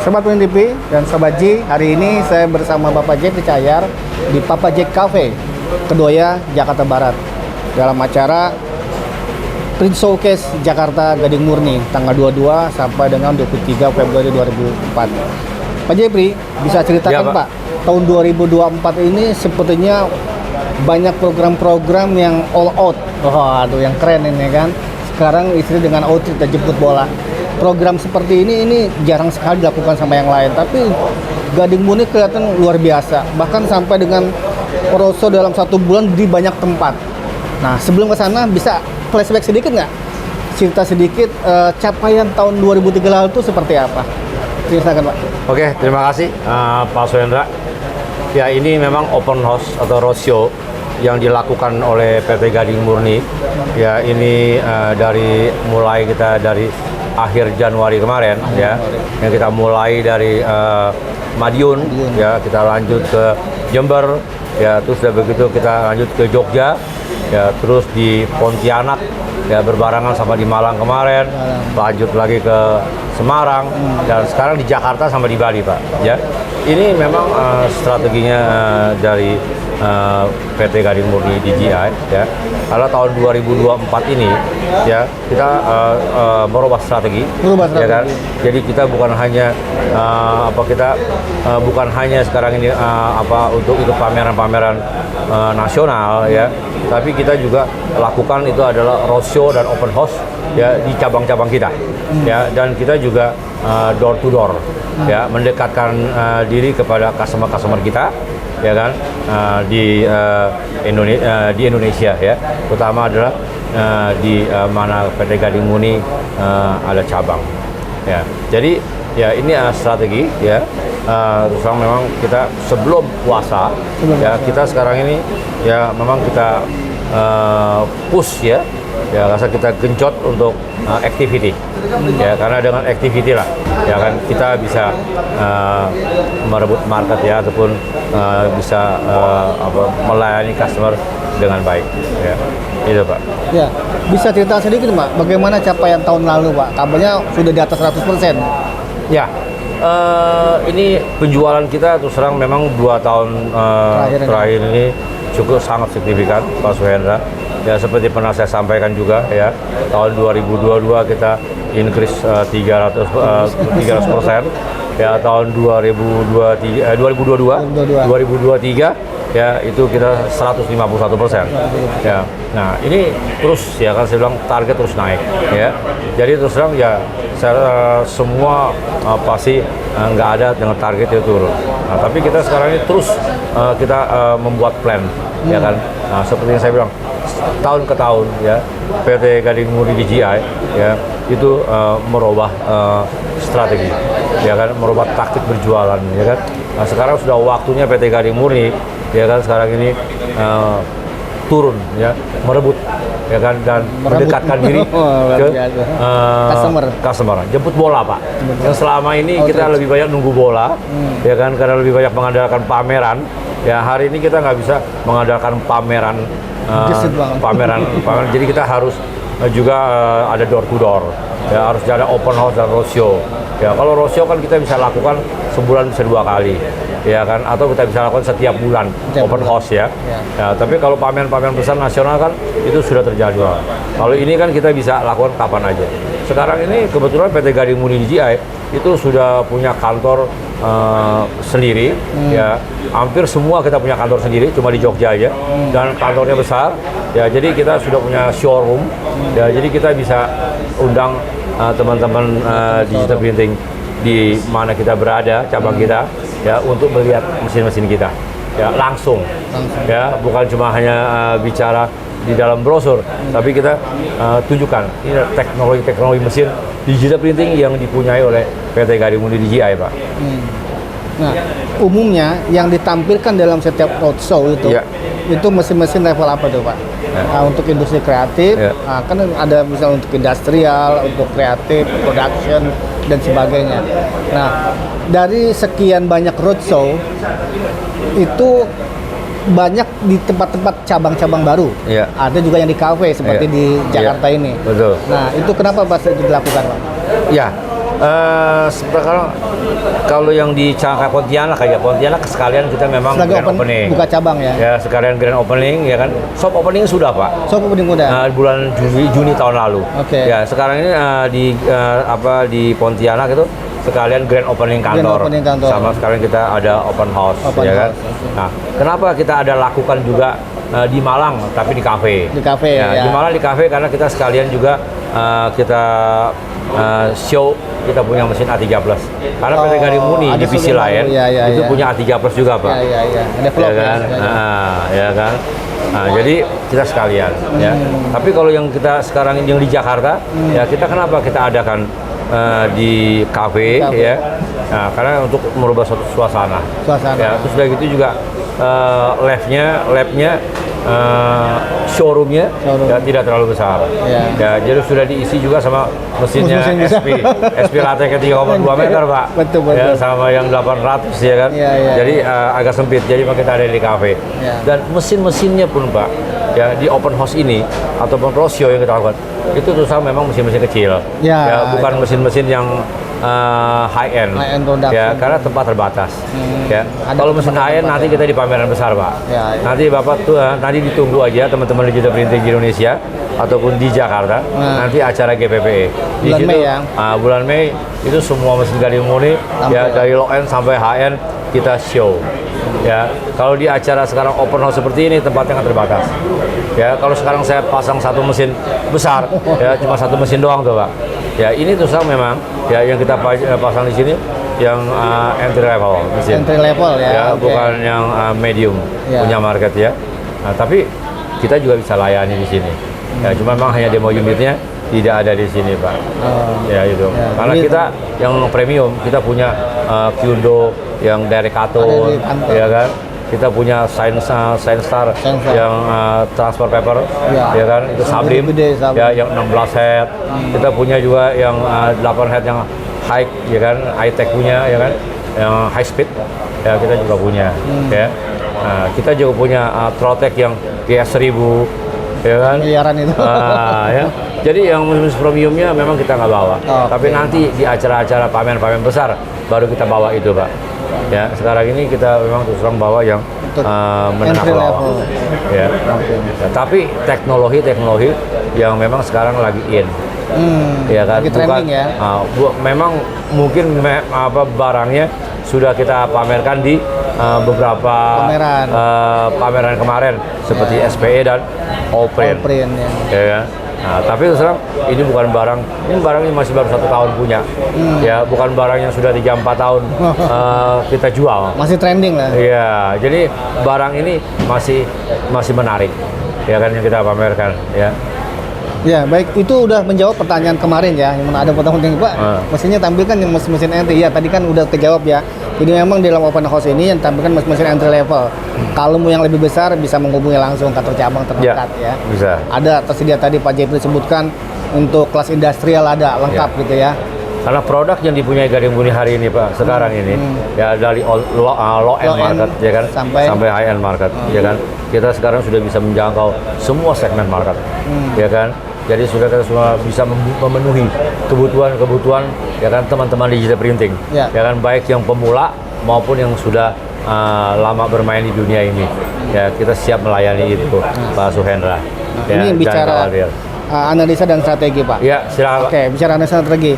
Sobat Win TV dan Sobat J, hari ini saya bersama Bapak Jack Cayar di Papa Jack Cafe, Kedoya, Jakarta Barat, dalam acara Print Showcase Jakarta Gading Murni tanggal 22 sampai dengan 23 Februari 2004. Pak Jepri, bisa ceritakan ya, Pak, tahun 2024 ini sepertinya banyak program-program yang all out. Aduh, yang keren ini kan. Sekarang istri dengan outfit dan jemput bola. Program seperti ini jarang sekali dilakukan sama yang lain, tapi Gading Murni kelihatan luar biasa. Bahkan sampai dengan roadshow dalam 1 bulan di banyak tempat. Nah, sebelum ke sana bisa flashback sedikit nggak? Cerita sedikit capaian tahun 2003 lalu itu seperti apa? Silakan Pak. Oke, terima kasih Pak Suhendra. Ya, ini memang open house atau roadshow yang dilakukan oleh PT Gading Murni. Ya, ini mulai kita dari akhir Januari kemarin, ya, yang kita mulai dari Madiun, ya, kita lanjut ke Jember, ya, terus udah begitu kita lanjut ke Jogja, ya, terus di Pontianak, ya, berbarengan sama di Malang kemarin, lanjut lagi ke Semarang, dan sekarang di Jakarta sama di Bali, Pak. Ya, ini memang strateginya dari PT Gading Murni DJI, ya, karena tahun 2024 ini, ya, kita merubah strategi, ya kan. Jadi kita bukan hanya bukan hanya sekarang ini untuk ikut pameran-pameran nasional, ya, tapi kita juga lakukan itu adalah roadshow dan open house, ya, di cabang-cabang kita, ya, dan kita juga door to door, ya, mendekatkan diri kepada customer kita, ya kan, di Indonesia, ya, terutama adalah di mana PT Gading Murni ada cabang, ya. Jadi ya ini strategi, ya, terus memang kita sebelum puasa, ya, kita sekarang ini, ya, memang kita push, ya, rasa kita genjot untuk activity, ya, karena dengan activity lah, ya kan, kita bisa merebut market, ya, ataupun bisa melayani customer dengan baik, ya, itu Pak. Ya, bisa cerita sedikit Pak, bagaimana capaian tahun lalu Pak? Kabarnya sudah di atas 100%. Ya, ini penjualan kita terus terang memang 2 tahun terakhir ini cukup sangat signifikan, Pak Suhendra. Ya, seperti pernah saya sampaikan juga, ya, tahun 2022 kita increase 300%, ya, tahun 2023 ya, itu kita 151%, ya. Nah, ini terus, ya kan, saya bilang target terus naik, ya. Jadi terus terang, ya, semua pasti nggak ada dengan target itu turun. Nah, tapi kita sekarang ini terus kita membuat plan, ya kan. Nah, seperti yang saya bilang, tahun ke tahun, ya, PT Gading Murni DJI, ya, itu merubah strategi, ya kan, merubah taktik berjualan, ya kan. Nah, sekarang sudah waktunya PT Gading Murni, ya kan, sekarang ini turun, ya, merebut, ya kan, dan mendekatkan diri ke customer, jemput bola, Pak. Yang selama ini kita lebih banyak nunggu bola, ya kan, karena lebih banyak mengandalkan pameran. Ya, hari ini kita nggak bisa mengandalkan pameran. Jadi kita harus juga ada door to door, ya, harus ada open house dan roadshow. Ya, kalau roadshow kan kita bisa lakukan sebulan bisa 2 kali, ya kan, atau kita bisa lakukan setiap bulan open house, ya. Ya, tapi kalau pameran-pameran besar nasional kan itu sudah terjadwal. Kalau ini kan kita bisa lakukan kapan aja. Sekarang ini kebetulan PT Gading Murni DJI itu sudah punya kantor sendiri, ya, hampir semua kita punya kantor sendiri, cuma di Jogja aja, dan kantornya besar, ya, jadi kita sudah punya showroom, ya, jadi kita bisa undang teman-teman digital printing di mana kita berada, cabang kita, ya, untuk melihat mesin-mesin kita, ya, langsung, ya, bukan cuma hanya bicara di dalam brosur, tapi kita tunjukkan ini teknologi mesin digital printing yang dipunyai oleh PT Gading Murni DJI, Pak. Nah, umumnya yang ditampilkan dalam setiap roadshow itu, itu mesin-mesin level apa tuh Pak? Nah, untuk industri kreatif, kan ada misalnya untuk industrial, untuk kreatif, production, dan sebagainya. Nah, dari sekian banyak roadshow, itu banyak di tempat-tempat cabang-cabang baru. Ada juga yang di kafe seperti di Jakarta ini. Betul. Nah, itu kenapa Pak itu dilakukan Pak? Ya, Sekarang kalau yang di Cangka Pontianak sekalian kita memang Sebagai grand opening. buka cabang ya. Ya, sekalian grand opening ya kan. Shop opening sudah, Pak. So opening udah. Bulan Juni tahun lalu. Oke. Ya, sekarang ini di Pontianak itu sekalian grand opening kantor. Grand opening kantor. Sama sekalian kita ada open house Open ya kan. house, oke. Nah, kenapa kita ada lakukan juga di Malang tapi di kafe? Di kafe ya. Di Malang di kafe karena kita sekalian juga kita show kita punya mesin A3 Plus. Karena PT Garimuni ada divisi sudah lain tahu. Ya, itu punya A3 Plus juga, Pak. Ya. Ada Ya vlog kan? Ya kan? Nah, jadi kita sekalian ya. Tapi kalau yang kita sekarang yang di Jakarta ya kita kenapa kita adakan di kafe ya. Nah, karena untuk merubah suatu suasana. Ya, terus udah gitu juga labnya showroomnya ya, tidak terlalu besar. Ya, jadi sudah diisi juga sama mesinnya SP Latte 3,2 meter, Pak. Betul. Ya, sama yang 800 ya kan. Jadi agak sempit. Jadi kita ada di kafe. Dan mesin-mesinnya pun, Pak, ya di open house ini ataupun roadshow yang kita lakukan itu terus memang mesin-mesin kecil. Bukan mesin-mesin yang high end production. Ya, karena tempat terbatas. Ya, kalau mesin high end nanti kita di pameran besar, Pak. Nanti Bapak tuh nanti ditunggu aja teman-teman Digital Printing di Indonesia ataupun di Jakarta. Nanti acara GPPE di bulan situ, Mei ya. Bulan Mei itu semua mesin Garimuni ya dari low end sampai high end kita show. Ya, kalau di acara sekarang open house seperti ini tempatnya kan terbatas. Ya, kalau sekarang saya pasang satu mesin besar, ya cuma satu mesin doang tuh, Pak. Ya, ini terus terang memang ya yang kita pasang di sini yang entry level mesin. Entry level ya. Bukan yang medium punya market ya. Nah, tapi kita juga bisa layani di sini. Ya, cuma memang hanya demo unitnya tidak ada di sini, Pak. Ya itu. Karena kita yang premium kita punya Kyundo yang dari Katon, ya kan. Kita punya Science-Star yang transfer paper, ya kan, itu Sablim, ya yang 16 head. Kita punya juga yang 8 head yang high, ya kan, high tech punya, ya kan, yang high speed, ya kita juga punya, ya. Nah, kita juga punya Trotec yang GS1000, ya kan. Miliaran itu. Ya. Jadi yang mesin premiumnya memang kita nggak bawa, tapi nanti di acara-acara pameran besar baru kita bawa itu, Pak. Ya, sekarang ini kita memang terus terang bawa yang menengah ke bawah. Ya. Ya, tapi teknologi yang memang sekarang lagi in. Ya kan, lagi trending ya. Memang mungkin barangnya sudah kita pamerkan di beberapa pameran kemarin seperti SPE dan Allprint. Ya kan? Nah, tapi terus terang ini bukan barang ini masih baru 1 tahun punya. Ya, bukan barang yang sudah 3-4 tahun kita jual. Masih trending lah. Iya, jadi barang ini masih menarik. Ya kan yang kita pamerkan, ya. Ya, baik, itu udah menjawab pertanyaan kemarin ya. Yang mana ada pertanyaan, Pak, mesinnya tampilkan yang mesin entry. Ya, tadi kan udah terjawab ya. Jadi memang di dalam open house ini yang tampilkan mesin entry level. Kalau mau yang lebih besar bisa menghubungi langsung kantor cabang terdekat ya. Bisa. Ada tersedia tadi Pak Jepri sebutkan untuk kelas industrial ada lengkap gitu ya. Karena produk yang dipunyai Garimuni hari ini, Pak, sekarang ini ya dari low end market ya kan sampai high end market ya kan. Kita sekarang sudah bisa menjangkau semua segmen market. Ya kan. Jadi sudah kita semua bisa memenuhi kebutuhan ya kan teman-teman digital printing. Ya kan, baik yang pemula maupun yang sudah lama bermain di dunia ini. Ya, kita siap melayani itu, Pak Suhendra. Ya, ini bicara analisa dan strategi, Pak. Ya, silakan. Oke, bicara analisa strategi.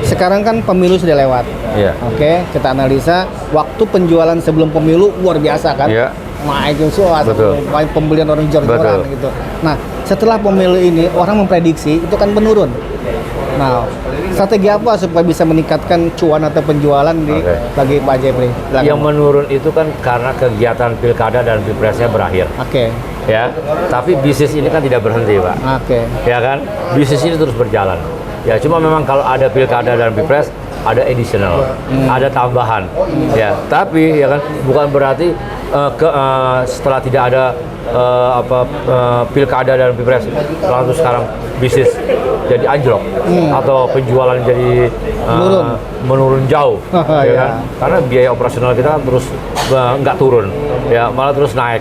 Sekarang kan pemilu sudah lewat. Ya. Oke, kita analisa waktu penjualan sebelum pemilu luar biasa kan. Ya. Naik itu pembelian orang jor-joran gitu. Nah, setelah pemilu ini orang memprediksi itu kan menurun. Nah, strategi apa supaya bisa meningkatkan cuan atau penjualan bagi Pak Jepri? Yang menurun itu kan karena kegiatan pilkada dan pilpresnya berakhir. Ya, tapi bisnis ini kan tidak berhenti, Pak. Ya kan, bisnis ini terus berjalan. Ya, cuma memang kalau ada pilkada dan pilpres ada additional, ada tambahan. Ya, tapi ya kan bukan berarti setelah tidak ada pilkada dan pilpres lalu sekarang bisnis jadi anjlok atau penjualan jadi menurun jauh, ya kan? Karena biaya operasional kita kan terus nggak turun, ya malah terus naik,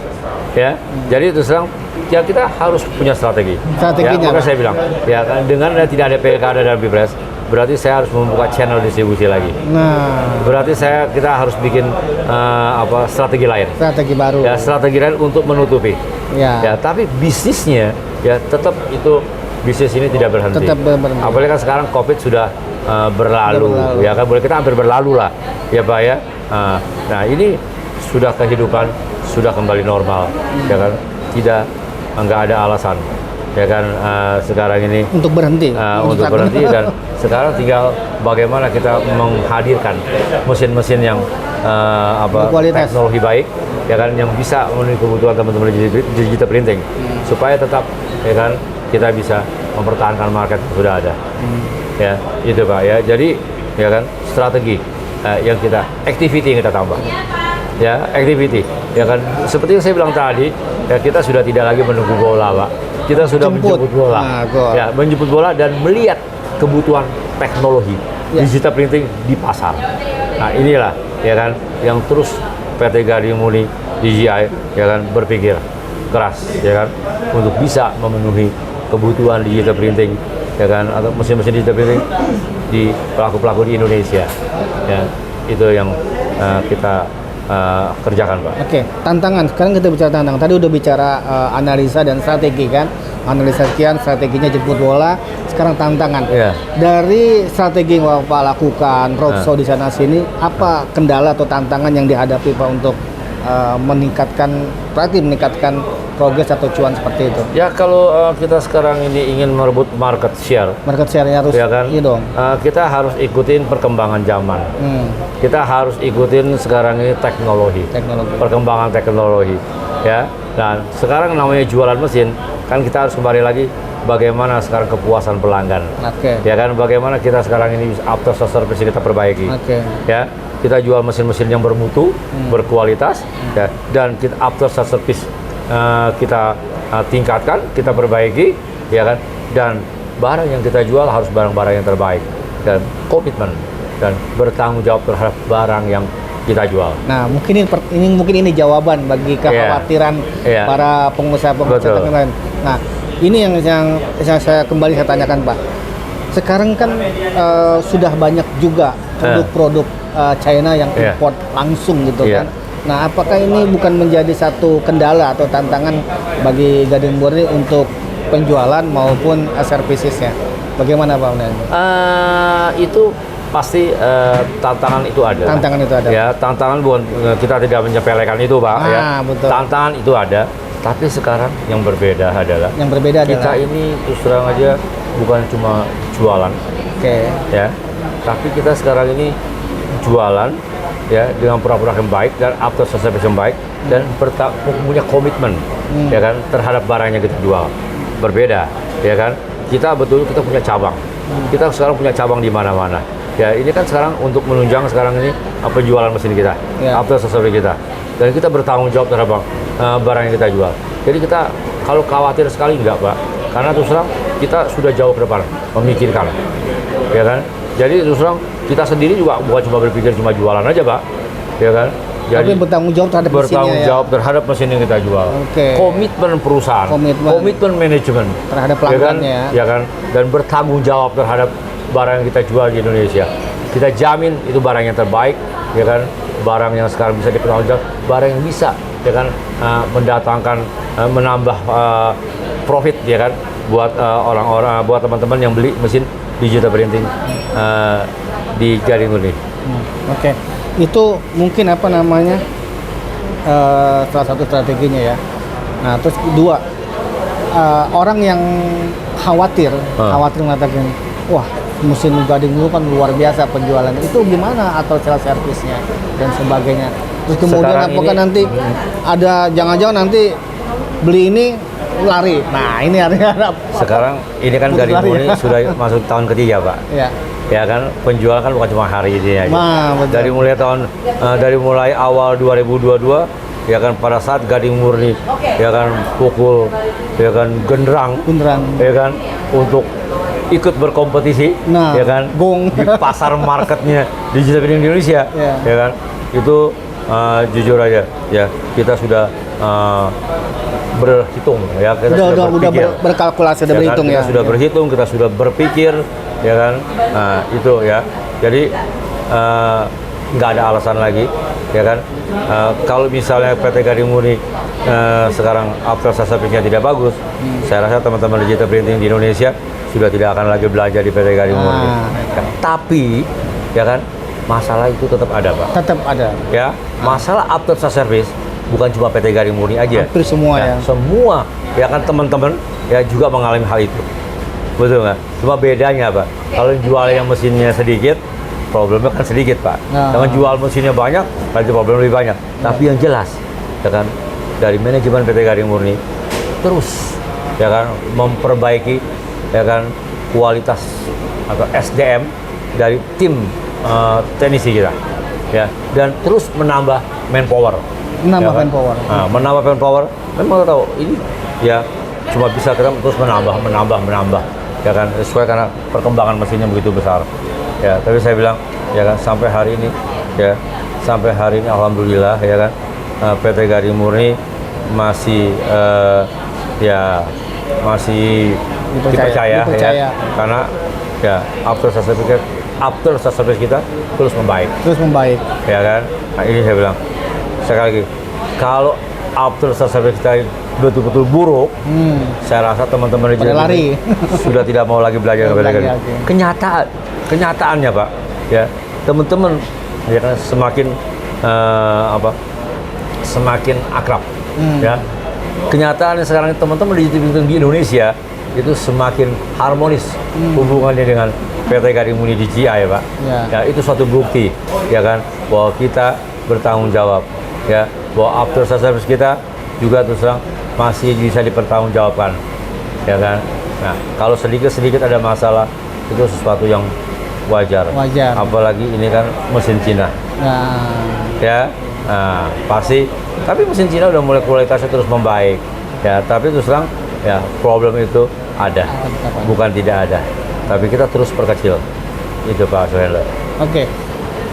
ya. Jadi terus terang ya kita harus punya strategi. Strateginya. Ya, maka saya bilang, ya kan dengan tidak ada pilkada dan pilpres, berarti saya harus membuka channel distribusi lagi. Nah, Berarti kita harus bikin strategi lain. strategi baru. Ya, strategi lain untuk menutupi. Ya. Ya, tapi bisnisnya ya tetap itu bisnis ini tidak berhenti. Tetap berhenti. Apalagi kan sekarang COVID sudah berlalu, ya kan boleh kita hampir berlalu lah, ya Pak ya. Nah, ini sudah kehidupan sudah kembali normal, ya kan nggak ada alasan, ya kan sekarang ini Untuk berhenti. untuk berhenti dan sekarang tinggal bagaimana kita menghadirkan mesin-mesin yang Berkualitas. teknologi baik, ya kan yang bisa memenuhi kebutuhan teman-teman di digital printing supaya tetap ya kan kita bisa mempertahankan market yang sudah ada. Ya, itu Pak ya. Jadi ya kan strategi yang activity yang kita tambah. Ya, activity. Ya kan seperti yang saya bilang tadi, ya kita sudah tidak lagi menunggu bola, Pak. Kita sudah menjemput bola. Nah, gol. Ya, menjemput bola dan melihat kebutuhan teknologi digital printing di pasar. Nah, inilah ya kan yang terus PT Gading Murni DJI ya kan berpikir keras ya kan untuk bisa memenuhi kebutuhan digital printing ya kan atau mesin-mesin digital printing di pelaku-pelaku di Indonesia. Ya, itu yang kita kerjakan, Pak. Oke, tantangan. Sekarang kita bicara tantangan. Tadi udah bicara analisa dan strategi kan. Analisa sekian, strateginya jemput bola. Sekarang tantangan. Iya. Dari strategi yang Bapak lakukan, roadshow di sana sini, apa kendala atau tantangan yang dihadapi Pak untuk meningkatkan progres atau cuan seperti itu? Ya kalau kita sekarang ini ingin merebut market share, Market share-nya harus ya kan, iya dong. kita harus ikutin perkembangan zaman. Kita harus ikutin sekarang ini teknologi. Perkembangan teknologi, ya. Dan sekarang namanya jualan mesin, kan kita harus kembali lagi bagaimana sekarang kepuasan pelanggan. Oke. Ya kan, bagaimana kita sekarang ini after sales service kita perbaiki. Oke. Ya, kita jual mesin-mesin yang bermutu, berkualitas, ya, dan kita after sales service kita tingkatkan, kita perbaiki, ya kan, dan barang yang kita jual harus barang-barang yang terbaik dan komitmen dan bertanggung jawab terhadap barang yang kita jual. Nah, mungkin ini jawaban bagi kekhawatiran para pengusaha-pengusaha lain. Nah, ini yang saya kembali saya tanyakan, Pak. Sekarang kan sudah banyak juga produk-produk China yang import langsung gitu kan. Nah, apakah ini bukan menjadi satu kendala atau tantangan bagi Gading Murni untuk penjualan maupun servicesnya? Bagaimana Pak Unan? Itu pasti tantangan itu ada. Tantangan itu ada. Ya, tantangan bukan kita tidak menyepelekan itu, Pak. Ya. Betul. Tantangan itu ada. Tapi sekarang yang berbeda adalah kita ini terus terang aja bukan cuma jualan, ya, tapi kita sekarang ini jualan, ya, dengan produk yang baik dan after service yang baik dan punya komitmen, ya kan, terhadap barang yang kita jual. Berbeda, ya kan. Kita punya cabang. Kita sekarang punya cabang di mana-mana. Ya, ini kan sekarang untuk menunjang sekarang ini penjualan mesin kita, after service kita. Dan kita bertanggung jawab terhadap barang yang kita jual. Jadi kita kalau khawatir sekali enggak, Pak. Karena terus terang kita sudah jauh ke depan memikirkan, ya kan. Jadi terus terang kita sendiri juga bukan cuma berpikir cuma jualan aja, Pak, ya kan. Jadi tapi bertanggung jawab terhadap terhadap mesin yang kita jual. Komitmen perusahaan, komitmen manajemen terhadap pelanggannya, ya kan, dan bertanggung jawab terhadap barang yang kita jual di Indonesia. Kita jamin itu barang yang terbaik, ya kan, barang yang sekarang bisa dipertanggungjawab, barang yang bisa, ya kan, mendatangkan, menambah profit, ya kan, buat orang-orang, buat teman-teman yang beli mesin digital printing di Gading Murni. Oke. Itu mungkin salah satu strateginya ya. Nah, terus kedua, orang yang khawatir mengatakan, wah, mesin Gading Murni kan luar biasa penjualannya. Itu gimana atau sales service-nya dan sebagainya. Terus kemudian Sekarang apakah ini, nanti ada jangan-jangan nanti beli ini lari. Nah, ini artinya sekarang ini kan Gading Murni sudah masuk tahun ketiga, Pak. Ya kan, penjualan kan bukan cuma hari ini aja. Dari mulai awal 2022, ya kan, pada saat Gading Murni, ya kan, pukul, ya kan, genderang, ya kan, untuk ikut berkompetisi, ya kan, di pasar marketnya digital printing Indonesia, ya kan, itu jujur aja, ya, kita sudah berhitung ya, kita udah berpikir. berkalkulasi, udah Ya kan? berhitung Kita ya. sudah berhitung, kita sudah berpikir, ya kan? Nah, itu ya. Jadi nggak ada alasan lagi, ya kan? Kalau misalnya PT Gading Murni sekarang after service-nya tidak bagus, saya rasa teman-teman digital printing di Indonesia sudah tidak akan lagi belanja di PT Gading Murni. Ya, tapi, ya kan? Masalah itu tetap ada, Pak. Tetap ada. Ya, masalah after service bukan cuma PT Gading Murni aja. Hampir semua ya. Semua, ya kan teman-teman ya juga mengalami hal itu. Betul nggak? Cuma bedanya Pak, kalau jual yang mesinnya sedikit, problemnya kan sedikit Pak. Dengan jual mesinnya banyak, berarti problem lebih banyak. Tapi yang jelas, ya kan, dari manajemen PT Gading Murni terus, ya kan, memperbaiki, ya kan, kualitas atau SDM dari tim teknisi kita, ya, dan terus menambah manpower. Menambah ya kan? manpower. Nah, menambah manpower. Memang tahu ini ya cuma bisa kita terus menambah, ya kan, sesuai karena perkembangan mesinnya begitu besar. Ya, tapi saya bilang ya kan sampai hari ini alhamdulillah ya kan PT Gading Murni masih masih dipercaya. Ya, karena ya after service kita terus membaik. Ya kan? Nah, ini saya bilang sekali lagi, kalau after service kita betul-betul buruk, saya rasa teman-teman di lari sudah tidak mau lagi belajar kepada Gading. Kenyataannya Pak, ya teman-teman ya kan semakin akrab, ya. Kenyataannya sekarang teman-teman di Indonesia itu semakin harmonis hubungannya dengan PT Gading Murni DJI ya Pak. Ya, itu suatu bukti, ya kan, bahwa kita bertanggung jawab, ya, bahwa after service kita juga terus terang masih bisa dipertanggungjawabkan, ya kan. Nah, kalau sedikit ada masalah itu sesuatu yang wajar. Apalagi ini kan mesin Cina, ya. Nah, pasti. Tapi mesin Cina udah mulai kualitasnya terus membaik, ya. Tapi terus terang, ya, problem itu ada, bukan tidak ada. Tapi kita terus perkecil. Itu Pak Suhendra. Oke.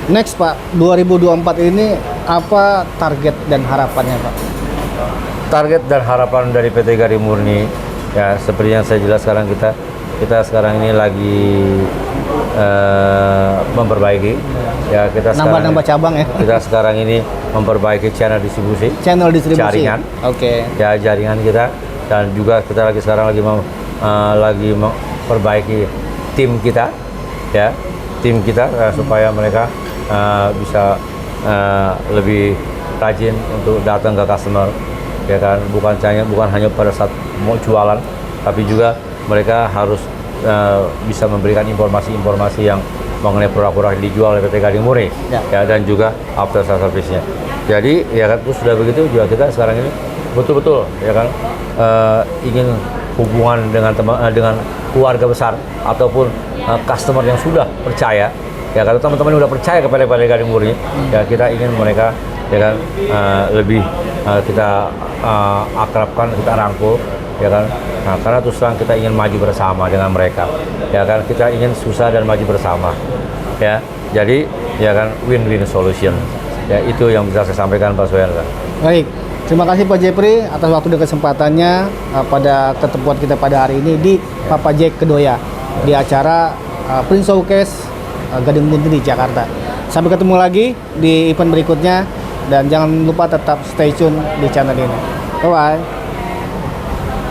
Next Pak, 2024 ini apa target dan harapannya Pak? Target dan harapan dari PT Gading Murni ya seperti yang saya jelas sekarang kita sekarang ini lagi memperbaiki ya, kita nambah cabang ya. Kita sekarang ini memperbaiki channel distribusi jaringan. Oke. Ya, jaringan kita, dan juga kita sekarang lagi memperbaiki tim kita, ya, supaya mereka bisa lebih rajin untuk datang ke customer, ya kan, bukan hanya pada saat mau jualan, tapi juga mereka harus bisa memberikan informasi yang mengenai produk-produk yang dijual oleh PT Gading Murni, ya, dan juga after service-nya. Jadi ya kan, terus sudah begitu juga kita sekarang ini betul-betul ya kan ingin hubungan dengan keluarga besar ataupun customer yang sudah percaya, ya, kalau teman-teman udah percaya kepada PT Gading Murni, ya, kita ingin mereka ya kan lebih kita akrabkan, kita rangkul, ya kan. Nah, karena terus terang kita ingin maju bersama dengan mereka, ya kan, kita ingin susah dan maju bersama, ya. Jadi ya kan, win-win solution, ya, itu yang bisa saya sampaikan Pak Suhendra. Baik, terima kasih Pak Jepri atas waktu dan kesempatannya pada ketemuan kita pada hari ini di Papa Jack Kedoya di acara Print Showcase Gading Murni di Jakarta. Sampai ketemu lagi di event berikutnya, dan jangan lupa tetap stay tune di channel ini. Bye bye.